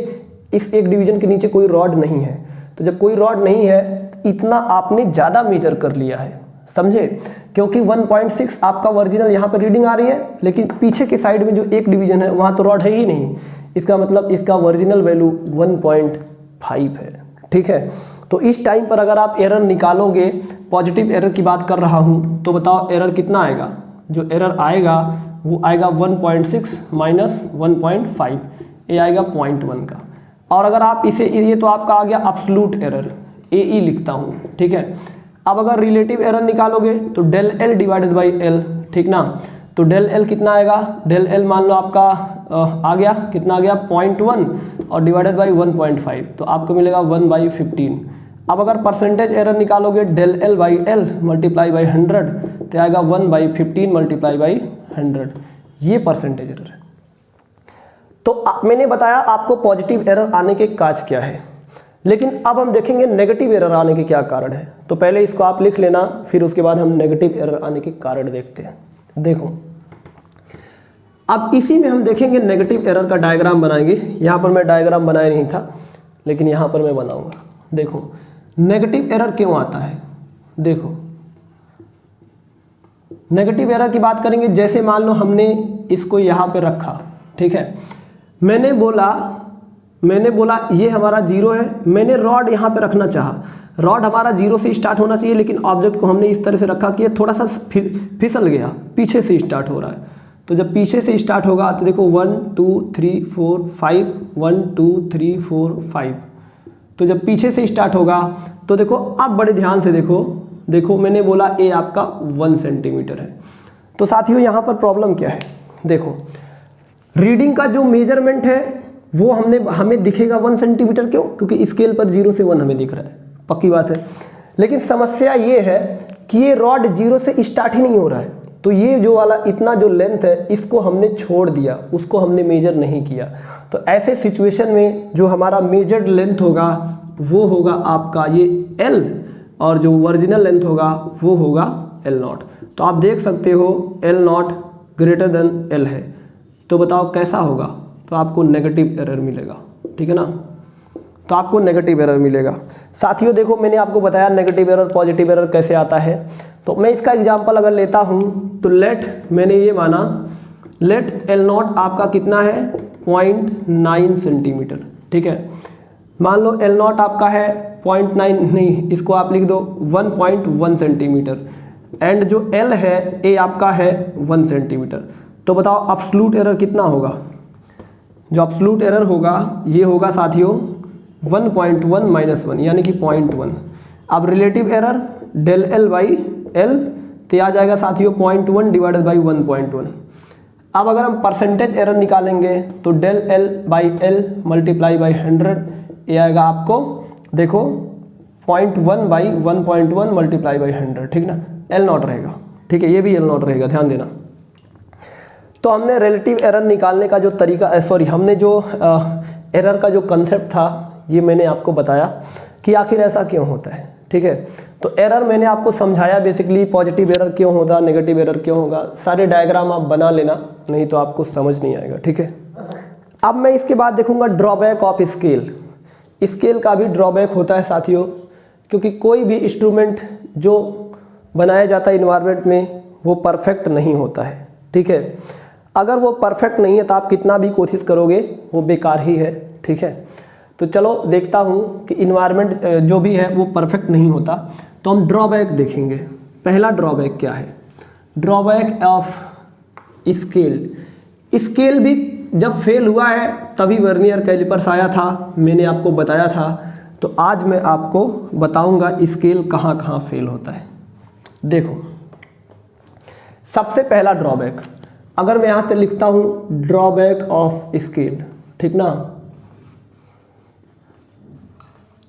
इस एक डिवीजन के नीचे कोई रॉड नहीं है। तो जब कोई रॉड नहीं है इतना आपने ज़्यादा मेजर कर लिया है, समझे, क्योंकि 1.6 आपका ओरिजिनल यहाँ पर रीडिंग आ रही है, लेकिन पीछे के साइड में जो एक डिवीजन है वहाँ तो रॉड है ही नहीं, इसका मतलब इसका ओरिजिनल वैल्यू 1.5 है, ठीक है। तो इस टाइम पर अगर आप एरर निकालोगे, पॉजिटिव एरर की बात कर रहा हूँ, तो बताओ एरर कितना आएगा। जो एरर आएगा वो आएगा 1.6 माइनस 1.5, ये आएगा 0.1 का। और अगर आप इसे, ये तो आपका आ गया एब्सोल्यूट एरर, ए लिखता हूँ, ठीक है। अब अगर रिलेटिव एरर निकालोगे तो del L divided by L, ठीक ना। तो डेल एल कितना आएगा, डेल एल मान लो आपका आ गया, कितना आ गया 0.1 और डिवाइडेड बाई 1.5, तो आपको मिलेगा 1/15। अब अगर परसेंटेज एरर निकालोगे del L by L multiply by 100, तो आएगा 1/15 मल्टीप्लाई बाई 100, ये परसेंटेज एरर है। तो मैंने बताया आपको पॉजिटिव एरर आने के काज क्या है, लेकिन अब हम देखेंगे नेगेटिव एरर आने के क्या कारण है। तो पहले इसको आप लिख लेना, फिर उसके बाद हम नेगेटिव एरर आने के कारण देखते हैं। देखो अब इसी में हम देखेंगे नेगेटिव एरर का डायग्राम बनाएंगे। यहाँ पर मैं डायग्राम बनाया नहीं था, लेकिन यहाँ पर मैं बनाऊंगा। देखो नेगेटिव एरर क्यों आता है, देखो नेगेटिव एरर की बात करेंगे। जैसे मान लो हमने इसको यहाँ पे रखा, ठीक है, मैंने बोला ये हमारा 0 है, मैंने रॉड यहाँ पे रखना चाहा, रॉड हमारा 0 से स्टार्ट होना चाहिए, लेकिन ऑब्जेक्ट को हमने इस तरह से रखा कि ये थोड़ा सा फिसल गया, पीछे से स्टार्ट हो रहा है। तो जब पीछे से स्टार्ट होगा तो देखो 1 2 3 4 5, 1 2 3 4 5। तो जब पीछे से स्टार्ट होगा तो देखो, अब बड़े ध्यान से देखो मैंने बोला ए आपका 1 सेंटीमीटर है। तो साथियों यहाँ पर प्रॉब्लम क्या है, देखो रीडिंग का जो मेजरमेंट है वो हमें दिखेगा 1 सेंटीमीटर, क्यों, क्योंकि स्केल पर 0 से 1 हमें दिख रहा है, पक्की बात है। लेकिन समस्या ये है कि ये रॉड 0 से स्टार्ट ही नहीं हो रहा है, तो ये जो वाला इतना जो लेंथ है इसको हमने छोड़ दिया, उसको हमने मेजर नहीं किया। तो ऐसे सिचुएशन में जो हमारा मेजर्ड लेंथ होगा वो होगा आपका ये L, और जो ओरिजिनल लेंथ होगा वो होगा L0। तो आप देख सकते हो L0 ग्रेटर देन L है, तो बताओ कैसा होगा, तो आपको नेगेटिव एरर मिलेगा, ठीक है ना। तो आपको नेगेटिव एरर मिलेगा। साथियों देखो मैंने आपको बताया नेगेटिव एरर पॉजिटिव एरर कैसे आता है। तो मैं इसका एग्जांपल अगर लेता हूं तो मैंने ये माना लेट L0 आपका कितना है 0.9 सेंटीमीटर, ठीक है। मान लो एल नॉट आपका है 0.9, नहीं इसको आप लिख दो 1.1 सेंटीमीटर, एंड जो एल है ए आपका है 1 सेंटीमीटर। तो बताओ एब्सोल्यूट एरर कितना होगा? जो एब्सोल्यूट एरर होगा ये होगा साथियों 1.1 माइनस 1 यानी कि 0.1। अब relative error del L by L तो आ जाएगा साथियों 0.1 डिवाइडेड बाई 1.1। अब अगर हम परसेंटेज एरर निकालेंगे तो del L by L multiply by 100 ये आएगा आपको देखो 0.1 बाई 1.1 मल्टीप्लाई बाई 100, ठीक ना, एल नॉट रहेगा, ठीक है, ये भी एल नॉट रहेगा, ध्यान देना। तो हमने रिलेटिव एरर निकालने का जो तरीका हमने जो एरर का जो कंसेप्ट था ये मैंने आपको बताया कि आखिर ऐसा क्यों होता है, ठीक है। तो एरर मैंने आपको समझाया बेसिकली, पॉजिटिव एरर क्यों होगा, नेगेटिव एरर क्यों होगा, सारे डायग्राम आप बना लेना, नहीं तो आपको समझ नहीं आएगा, ठीक है। अब मैं इसके बाद देखूंगा ड्रॉबैक ऑफ स्केल। स्केल का भी ड्रॉबैक होता है साथियों, क्योंकि कोई भी इंस्ट्रूमेंट जो बनाया जाता है इन्वायरमेंट में वो परफेक्ट नहीं होता है, ठीक है। अगर वो परफेक्ट नहीं है तो आप कितना भी कोशिश करोगे वो बेकार ही है, ठीक है। तो चलो देखता हूँ कि इन्वायरमेंट जो भी है वो परफेक्ट नहीं होता, तो हम ड्रॉबैक देखेंगे। पहला ड्रॉबैक क्या है? Drawback of scale. स्केल भी जब फेल हुआ है तभी वर्नियर कैलिपर्स आया था, मैंने आपको बताया था। तो आज मैं आपको बताऊंगा स्केल कहाँ कहाँ फेल होता है। देखो सबसे पहला ड्रॉबैक, अगर मैं यहाँ से लिखता हूँ ड्रॉबैक ऑफ स्केल, ठीक ना,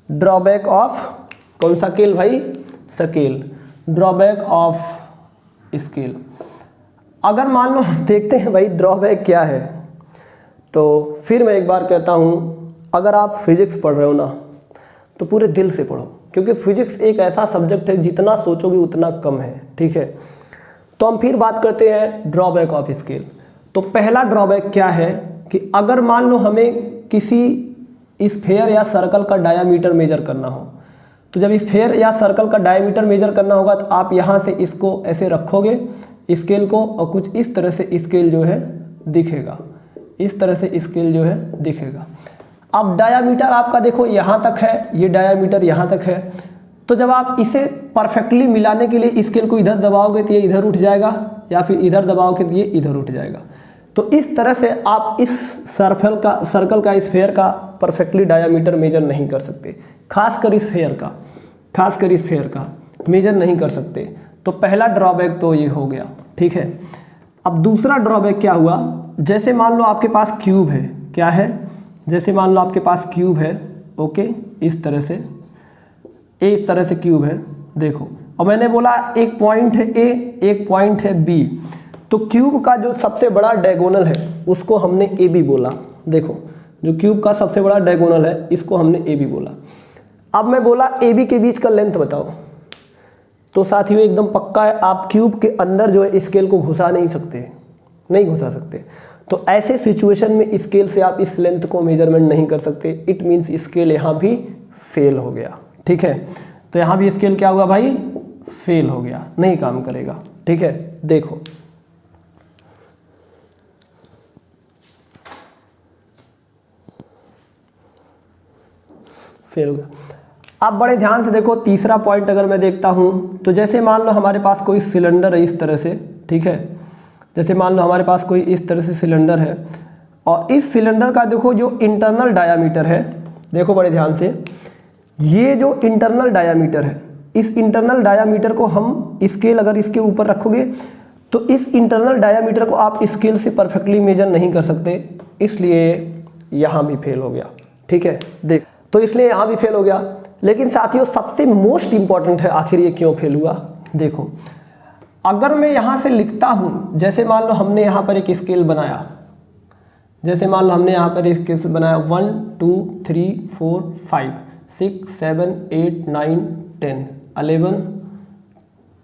ड्रॉबैक ऑफ कौन सा स्केल भाई? Scale, drawback of scale. अगर मान लो देखते हैं भाई ड्रॉबैक क्या है, तो फिर मैं एक बार कहता हूँ अगर आप फिजिक्स पढ़ रहे हो ना तो पूरे दिल से पढ़ो, क्योंकि फिजिक्स एक ऐसा सब्जेक्ट है जितना सोचोगे उतना कम है, ठीक है। तो हम फिर बात करते हैं ड्रॉबैक ऑफ स्केल। तो पहला ड्रॉबैक क्या है कि अगर मान लो हमें किसी स्फेयर या सर्कल का डायामीटर मेजर करना हो, तो जब स्फेयर या सर्कल का डायामीटर मेजर करना होगा तो आप यहाँ से इसको ऐसे रखोगे स्केल को, और कुछ इस तरह से स्केल जो है दिखेगा, इस तरह से स्केल जो है दिखेगा। अब डायामीटर आपका देखो यहाँ तक है, ये डायामीटर यहाँ तक है, तो जब आप इसे परफेक्टली मिलाने के लिए स्केल को इधर दबाओगे तो ये इधर उठ जाएगा, या फिर इधर दबाओगे तो ये इधर उठ जाएगा। तो इस तरह से आप इस सर्कल का स्फेयर का परफेक्टली डायामीटर मेजर नहीं कर सकते, खासकर स्फेयर का मेजर नहीं कर सकते। तो पहला ड्रॉबैक तो ये हो गया, ठीक है। अब दूसरा ड्रॉबैक क्या हुआ? जैसे मान लो आपके पास क्यूब है, क्या है? जैसे मान लो आपके पास क्यूब है, ओके, इस तरह से एक तरह से क्यूब है, देखो, और मैंने बोला एक पॉइंट है ए, एक पॉइंट है बी। तो क्यूब का जो सबसे बड़ा डायगोनल है उसको हमने ए बी बोला। देखो जो क्यूब का सबसे बड़ा डायगोनल है इसको हमने ए बी बोला। अब मैं बोला ए बी के बीच का लेंथ बताओ, तो साथियों एकदम पक्का है, आप क्यूब के अंदर जो है स्केल को घुसा नहीं सकते, नहीं घुसा सकते। तो ऐसे सिचुएशन में स्केल से आप इस लेंथ को मेजरमेंट नहीं कर सकते, इट मीन्स स्केल यहाँ भी फेल हो गया, ठीक है। तो यहाँ भी स्केल क्या हुआ भाई? फेल हो गया, नहीं काम करेगा, ठीक है। देखो फेल हो गया। अब बड़े ध्यान से देखो तीसरा पॉइंट अगर मैं देखता हूँ, तो जैसे मान लो हमारे पास कोई सिलेंडर है इस तरह से, ठीक है, जैसे मान लो हमारे पास कोई इस तरह से सिलेंडर है, और इस सिलेंडर का देखो जो इंटरनल डायामीटर है, देखो बड़े ध्यान से, ये जो इंटरनल डायामीटर है, इस इंटरनल डायामीटर को हम स्केल अगर इसके ऊपर रखोगे तो इस इंटरनल डायामीटर को आप स्केल से परफेक्टली मेजर नहीं कर सकते, इसलिए यहाँ भी फेल हो गया, ठीक है। देख तो इसलिए यहाँ भी फेल हो गया। लेकिन साथियों सबसे मोस्ट इंपॉर्टेंट है आखिर ये क्यों फेल हुआ। देखो अगर मैं यहाँ से लिखता हूँ, जैसे मान लो हमने यहाँ पर एक स्केल बनाया, जैसे मान लो हमने यहाँ पर एक स्केल बनाया 1 2 3 4 5 6 7 8 9 10 11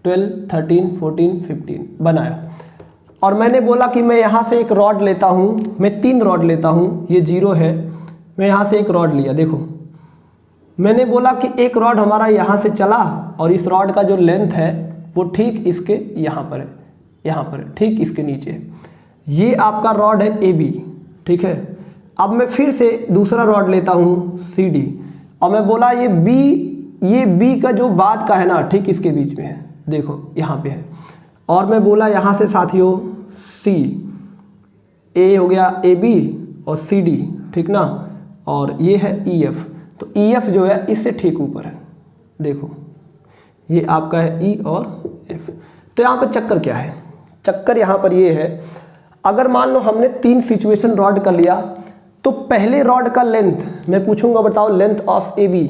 12 13 14 15 बनाया, और मैंने बोला कि मैं यहाँ से एक रॉड लेता हूँ, मैं 3 रॉड लेता हूँ, ये 0 है, मैं यहाँ से एक रॉड लिया। देखो मैंने बोला कि एक रॉड हमारा यहाँ से चला और इस रॉड का जो लेंथ है वो ठीक इसके यहाँ पर है, यहाँ पर है, ठीक इसके नीचे। ये आपका रॉड है ए बी, ठीक है। अब मैं फिर से दूसरा रॉड लेता हूँ CD, और मैं बोला ये B का जो बाद का है ना, ठीक इसके बीच में है, देखो यहाँ पे है, और मैं बोला यहाँ से साथियों C, A हो गया AB और CD, ठीक ना, और ये है EF, तो EF जो है इससे ठीक ऊपर है, देखो ये आपका है E और F। तो यहाँ पर चक्कर क्या है, चक्कर यहाँ पर ये है, अगर मान लो हमने 3 सिचुएशन रॉड कर लिया, तो पहले रॉड का लेंथ मैं पूछूंगा, बताओ लेंथ ऑफ AB,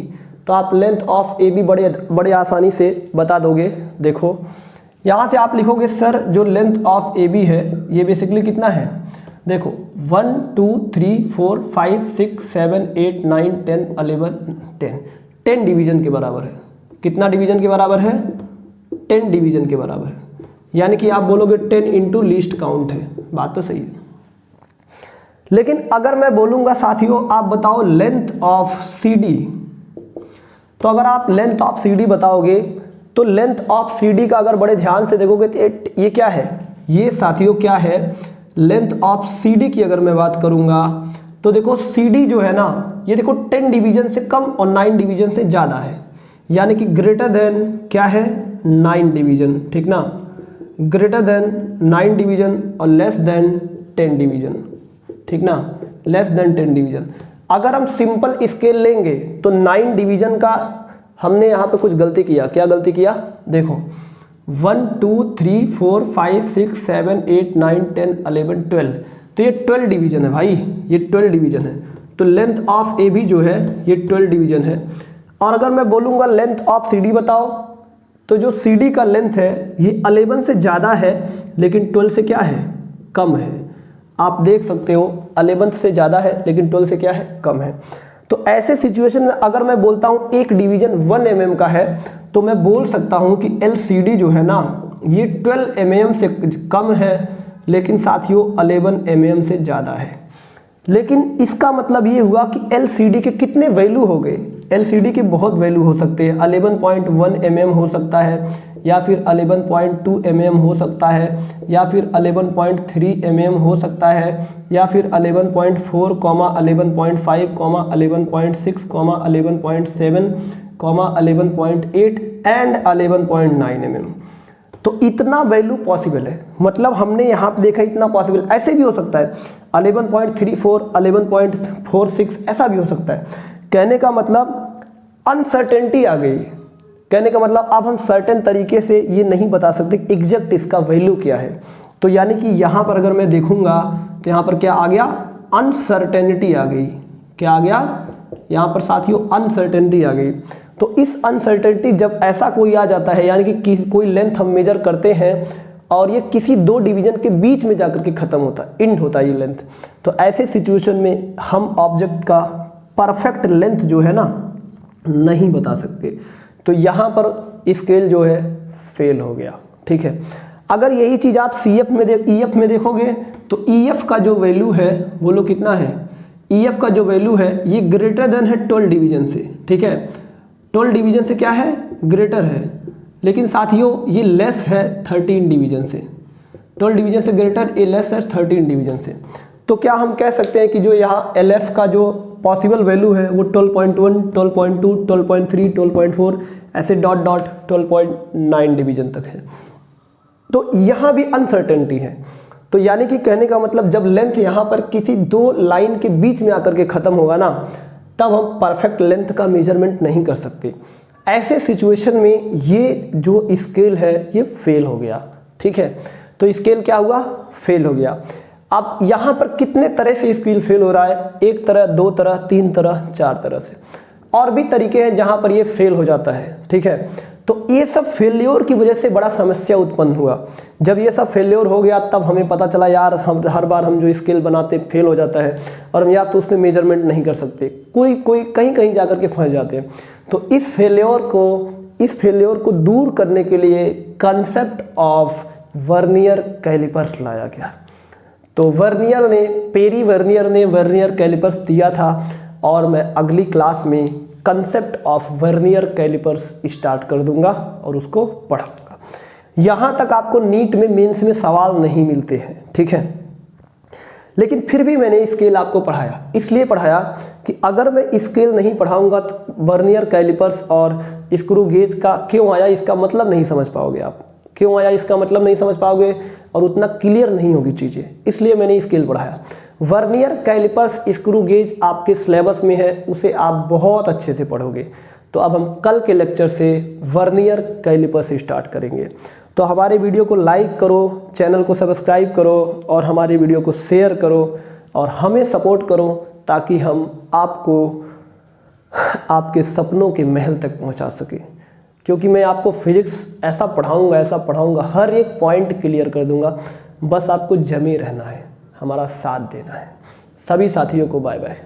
तो आप लेंथ ऑफ AB बड़े आसानी से बता दोगे। देखो यहाँ से आप लिखोगे सर जो लेंथ ऑफ AB है ये बेसिकली कितना है, देखो 1 2 3 4 5 6 7 8 9 10 11 10 डिवीजन के बराबर है। कितना डिवीजन के बराबर है, 10 डिवीजन के बराबर है, यानी कि आप बोलोगे 10 इंटू लीस्ट काउंट है, बात तो सही है। लेकिन अगर मैं बोलूँगा साथियों आप बताओ लेंथ ऑफ CD, तो अगर आप लेंथ ऑफ CD बताओगे तो लेंथ ऑफ CD का अगर बड़े ध्यान से देखोगे तो ये क्या है, ये साथियों क्या है, लेंथ ऑफ CD की अगर मैं बात करूँगा तो देखो CD जो है ना, ये देखो 10 डिवीजन से कम और 9 डिवीजन से ज़्यादा है, यानी कि ग्रेटर देन क्या है 9 डिवीजन, ठीक ना, ग्रेटर देन 9 डिवीजन और लेस देन 10 डिवीजन, ठीक ना, लेस देन 10 डिवीजन। अगर हम सिंपल स्केल लेंगे तो 9 डिवीजन का हमने यहाँ पे कुछ गलती किया, क्या गलती किया, देखो 1 2 3 4 5 6 7 8 9 10 11 12, तो ये 12 डिवीजन है भाई, ये 12 डिवीजन है, तो लेंथ ऑफ AB जो है ये 12 डिवीजन है। और अगर मैं बोलूँगा लेंथ ऑफ CD बताओ, तो जो CD का लेंथ है ये 11 से ज़्यादा है लेकिन 12 से क्या है, कम है। आप देख सकते हो 11 से ज़्यादा है लेकिन 12 से क्या है, कम है। तो ऐसे सिचुएशन में अगर मैं बोलता हूँ एक डिवीजन 1 mm का है, तो मैं बोल सकता हूँ कि LCD जो है ना ये 12 mm से कम है लेकिन साथियों 11 mm से ज़्यादा है। लेकिन इसका मतलब ये हुआ कि LCD के कितने वैल्यू हो गए, LCD के बहुत वैल्यू हो सकते हैं, 11.1 mm हो सकता है, या फिर 11.2 mm हो सकता है, या फिर 11.3 mm हो सकता है, या फिर 11.4, 11.5, 11.6, 11.7, 11.8 एंड 11.9 mm। तो इतना वैल्यू पॉसिबल है, मतलब हमने यहाँ पे देखा इतना पॉसिबल। ऐसे भी हो सकता है 11.34, 11.46 ऐसा भी हो सकता है। कहने का मतलब अनसर्टेनिटी आ गई, कहने का मतलब अब हम सर्टेन तरीके से ये नहीं बता सकते एग्जैक्ट इसका वैल्यू क्या है। तो यानी कि यहाँ पर अगर मैं देखूँगा तो यहाँ पर क्या आ गया, अनसर्टेनिटी आ गई। क्या आ गया यहाँ पर साथियों, अनसर्टेनिटी आ गई। तो इस अनसर्टेनिटी जब ऐसा कोई आ जाता है, यानी कि कोई लेंथ हम मेजर करते हैं और ये किसी 2 डिवीजन के बीच में जाकर के ख़त्म होता है, इंड होता है ये लेंथ, तो ऐसे सिचुएशन में हम ऑब्जेक्ट का परफेक्ट लेंथ जो है ना नहीं बता सकते। तो यहाँ पर स्केल जो है फेल हो गया, ठीक है। अगर यही चीज़ आप EF में देखोगे तो EF का जो वैल्यू है वो लोग कितना है, EF का जो वैल्यू है ये ग्रेटर देन है 12 डिवीजन से, ठीक है, 12 डिवीजन से क्या है, ग्रेटर है। लेकिन साथियों ये लेस है 13 डिवीजन से, 12 डिवीजन से ग्रेटर, ये लेस है 13 डिवीजन से। तो क्या हम कह सकते हैं कि जो यहाँ LF का जो पॉसिबल वैल्यू है वो 12.1, 12.2, 12.3, 12.4 ऐसे डॉट 12.9 डिवीजन तक है। तो यहाँ भी अनसर्टेनिटी है। तो यानी कि कहने का मतलब जब लेंथ यहाँ पर किसी 2 लाइन के बीच में आकर के ख़त्म होगा ना, तब हम परफेक्ट लेंथ का मेजरमेंट नहीं कर सकते। ऐसे सिचुएशन में ये जो स्केल है ये फेल हो गया, ठीक है। तो स्केल क्या हुआ, फेल हो गया। अब यहाँ पर कितने तरह से स्केल फेल हो रहा है, 1 तरह, 2 तरह, 3 तरह, 4 तरह से, और भी तरीके हैं जहाँ पर ये फेल हो जाता है, ठीक है। तो ये सब फेल्योर की वजह से बड़ा समस्या उत्पन्न हुआ। जब ये सब फेल्योर हो गया तब हमें पता चला यार हम हर बार हम जो स्केल बनाते फेल हो जाता है और हम या तो उसमें मेजरमेंट नहीं कर सकते, कोई कहीं जाकर के फंस जाते हैं। तो इस फेल्योर को दूर करने के लिए कंसेप्ट ऑफ वर्नियर कैलिपर लाया गया। तो पेरी वर्नियर ने वर्नियर कैलिपर्स दिया था और मैं अगली क्लास में concept of vernier calipers start कर दूंगा और उसको पढ़ाऊंगा। यहाँ तक आपको नीट में, मेंस में सवाल नहीं मिलते हैं, ठीक है। लेकिन फिर भी मैंने स्केल आपको पढ़ाया, इसलिए पढ़ाया कि अगर मैं स्केल नहीं पढ़ाऊंगा तो वर्नियर कैलिपर्स और स्क्रू गेज का क्यों आया इसका मतलब नहीं समझ पाओगे आप, क्यों आया इसका मतलब नहीं समझ पाओगे और उतना क्लियर नहीं होगी चीज़ें, इसलिए मैंने स्केल पढ़ाया। वर्नियर कैलिपर्स स्क्रू गेज आपके सिलेबस में है, उसे आप बहुत अच्छे से पढ़ोगे। तो अब हम कल के लेक्चर से वर्नियर कैलिपर्स स्टार्ट करेंगे। तो हमारे वीडियो को लाइक करो, चैनल को सब्सक्राइब करो और हमारे वीडियो को शेयर करो और हमें सपोर्ट करो ताकि हम आपको आपके सपनों के महल तक पहुंचा सके। क्योंकि मैं आपको फिजिक्स ऐसा पढ़ाऊंगा, हर एक पॉइंट क्लियर कर दूंगा। बस आपको जमे रहना है, हमारा साथ देना है। सभी साथियों को बाय बाय।